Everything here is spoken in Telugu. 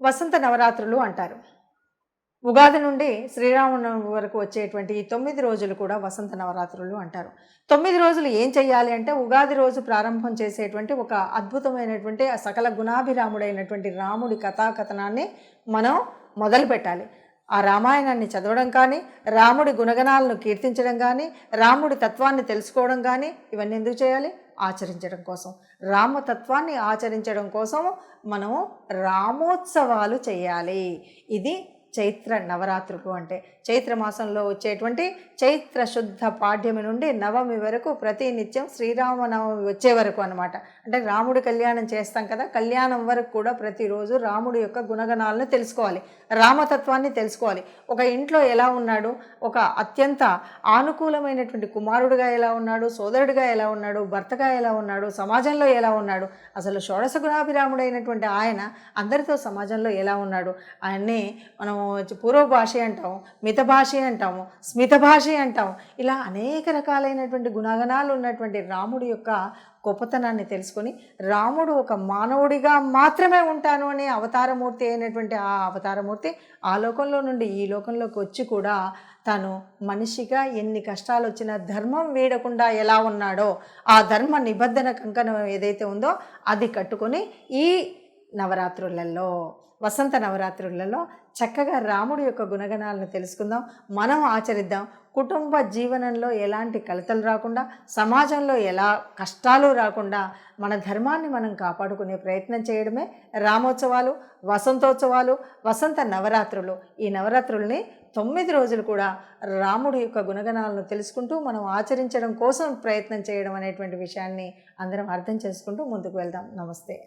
వసంత నవరాత్రులు అంటారు. ఉగాది నుండి శ్రీరామనవమి వరకు వచ్చేటువంటి ఈ 9 రోజులు కూడా వసంత నవరాత్రులు అంటారు. 9 రోజులు ఏం చేయాలి అంటే, ఉగాది రోజు ప్రారంభం చేసేటువంటి ఒక అద్భుతమైనటువంటి సకల గుణాభిరాముడైనటువంటి రాముడి కథాకథనాన్ని మనం మొదలుపెట్టాలి. ఆ రామాయణాన్ని చదవడం కానీ, రాముడి గుణగణాలను కీర్తించడం కానీ, రాముడి తత్వాన్ని తెలుసుకోవడం కానీ, ఇవన్నీ ఎందుకు చేయాలి? ఆచరించడం కోసం. రామతత్వాన్ని ఆచరించడం కోసం మనము రామోత్సవాలు చేయాలి. ఇది చైత్ర నవరాత్రులు అంటే. చైత్ర మాసంలో వచ్చేటువంటి చైత్ర శుద్ధ పాడ్యమి నుండి నవమి వరకు ప్రతి నిత్యం శ్రీరామనవమి వచ్చే వరకు అనమాట. అంటే రాముడి కళ్యాణం చేస్తాం కదా, కళ్యాణం వరకు కూడా ప్రతిరోజు రాముడి యొక్క గుణగణాలను తెలుసుకోవాలి, రామతత్వాన్ని తెలుసుకోవాలి. ఒక ఇంట్లో ఎలా ఉన్నాడు, ఒక అత్యంత ఆనుకూలమైనటువంటి కుమారుడిగా ఎలా ఉన్నాడు, సోదరుడిగా ఎలా ఉన్నాడు, భర్తగా ఎలా ఉన్నాడు, సమాజంలో ఎలా ఉన్నాడు, అసలు షోడశ గుణాభిరాముడైనటువంటి ఆయన అందరితో సమాజంలో ఎలా ఉన్నాడు, ఆయన్ని మనం పూర్వభాషి అంటాము, మితభాషి అంటాము, స్మితభాషి అంటాము. ఇలా అనేక రకాలైనటువంటి గుణగణాలు ఉన్నటువంటి రాముడి యొక్క గొప్పతనాన్ని తెలుసుకొని, రాముడు ఒక మానవుడిగా మాత్రమే ఉంటాను అనే అవతారమూర్తి అయినటువంటి ఆ అవతారమూర్తి ఆ లోకంలో నుండి ఈ లోకంలోకి వచ్చి కూడా తను మనిషిగా ఎన్ని కష్టాలు వచ్చినా ధర్మం వీడకుండా ఎలా ఉన్నాడో, ఆ ధర్మ నిబద్ధన కంకణం ఏదైతే ఉందో అది కట్టుకొని ఈ నవరాత్రులలో, వసంత నవరాత్రులలో చక్కగా రాముడి యొక్క గుణగణాలను తెలుసుకుందాం, మనం ఆచరిద్దాం. కుటుంబ జీవనంలో ఎలాంటి కలతలు రాకుండా, సమాజంలో ఎలా కష్టాలు రాకుండా మన ధర్మాన్ని మనం కాపాడుకునే ప్రయత్నం చేయడమే రామోత్సవాలు, వసంతోత్సవాలు, వసంత నవరాత్రులు. ఈ నవరాత్రుల్ని 9 రోజులు కూడా రాముడి యొక్క గుణగణాలను తెలుసుకుంటూ మనం ఆచరించడం కోసం ప్రయత్నం చేయడం అనేటువంటి విషయాన్ని అందరం అర్థం చేసుకుంటూ ముందుకు వెళ్దాం. నమస్తే.